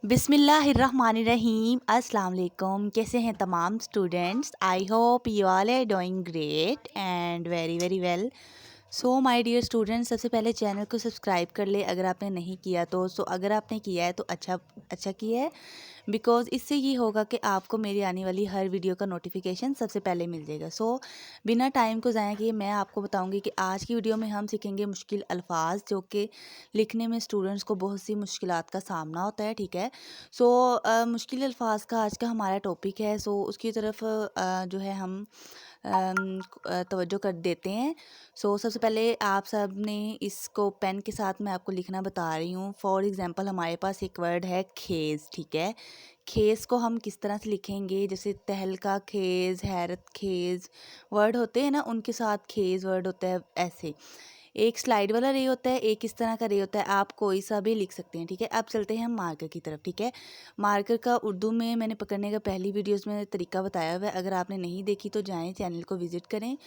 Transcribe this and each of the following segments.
बिस्मिल्लाहिर्रहमानिर्रहीम। अस्सलाम वालेकुम। कैसे हैं तमाम students? I hope you all are doing great and very very well. So my dear students, सबसे पहले चैनल को सब्सक्राइब कर ले अगर आपने नहीं किया तो। अगर आपने किया है तो अच्छा किया है, बिकॉज़ इससे ये होगा कि आपको मेरी आने वाली हर वीडियो का नोटिफिकेशन सबसे पहले मिल जाएगा। बिना टाइम को ज़ाया किए मैं आपको बताऊंगी कि आज की वीडियो में हम सीखेंगे मुश्किल अल्फाज, जो कि लिखने में स्टूडेंट्स को बहुत सी मुश्किलात का सामना होता है। ठीक है। मुश्किल अल्फाज का आज का हमारा टॉपिक है। उसकी तरफ जो है हम तवज्जो कर देते हैं। सबसे पहले आप सब ने इसको पेन के साथ मैं आपको लिखना बता रही हूँ। फॉर एग्ज़ाम्पल हमारे पास एक वर्ड है खेज़। ठीक है। खेज़ को हम किस तरह से लिखेंगे? जैसे तहलका खेज़, हैरत खेज़ वर्ड होते हैं ना, उनके साथ खेज़ वर्ड होता है ऐसे। एक स्लाइड वाला रे होता है, एक इस तरह का रे होता है। आप कोई सा भी लिख सकते हैं। ठीक है। अब चलते हैं हम मार्कर की तरफ। ठीक है। मार्कर का उर्दू में मैंने पकड़ने का पहली वीडियोस में तरीका बताया हुआ है। अगर आपने नहीं देखी तो जाएं, चैनल को विज़िट करें।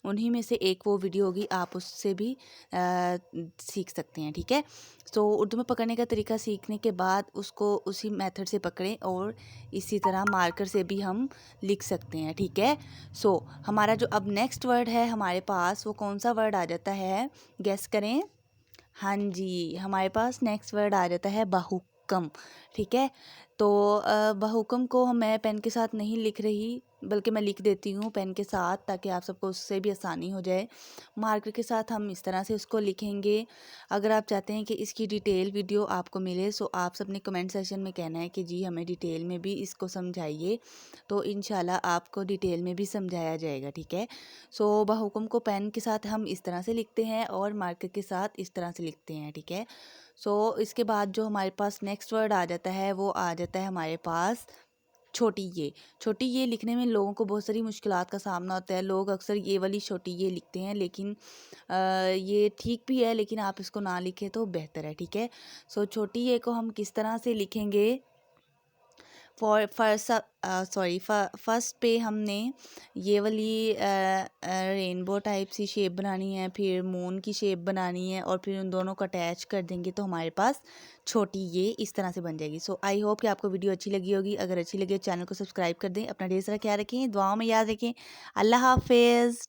उन्हीं में से एक वो वीडियो होगी, आप उससे भी सीख सकते हैं। ठीक है। उर्दू में पकड़ने का तरीका सीखने के बाद उसको उसी मेथड से पकड़ें और इसी तरह मार्कर से भी हम लिख सकते हैं। ठीक है। हमारा जो अब नेक्स्ट वर्ड है हमारे पास, वो कौन सा वर्ड आ जाता है? गेस करें। हाँ जी, हमारे पास नेक्स्ट वर्ड आ जाता है बहुकम। ठीक है। बहुकम को मैं पेन के साथ नहीं लिख रही, बल्कि मैं लिख देती हूँ पेन के साथ, ताकि आप सबको उससे भी आसानी हो जाए। मार्कर के साथ हम इस तरह से उसको लिखेंगे। अगर आप चाहते हैं कि इसकी डिटेल वीडियो आपको मिले, आप सब ने कमेंट सेशन में कहना है कि जी हमें डिटेल में भी इसको समझाइए, तो इंशाल्लाह आपको डिटेल में भी समझाया जाएगा। ठीक है। बहुकम को पेन के साथ हम इस तरह से लिखते हैं और मार्कर के साथ इस तरह से लिखते हैं। ठीक है। इसके बाद जो हमारे पास नेक्स्ट वर्ड आ जाता है, वो आ जाता है हमारे पास छोटी ये। छोटी ये लिखने में लोगों को बहुत सारी मुश्किलात का सामना होता है। लोग अक्सर ये वाली छोटी ये लिखते हैं, लेकिन ये ठीक भी है, लेकिन आप इसको ना लिखें तो बेहतर है। ठीक है। छोटी ये को हम किस तरह से लिखेंगे? फर्स्ट पे हमने ये वाली रेनबो टाइप सी शेप बनानी है, फिर मून की शेप बनानी है, और फिर उन दोनों को अटैच कर देंगे तो हमारे पास छोटी ये इस तरह से बन जाएगी। आई होप कि आपको वीडियो अच्छी लगी होगी। अगर अच्छी लगी तो चैनल को सब्सक्राइब कर दें। अपना ढेर सारा ख्याल रखें, दुआओं में याद रखें। अल्लाह हाफिज़।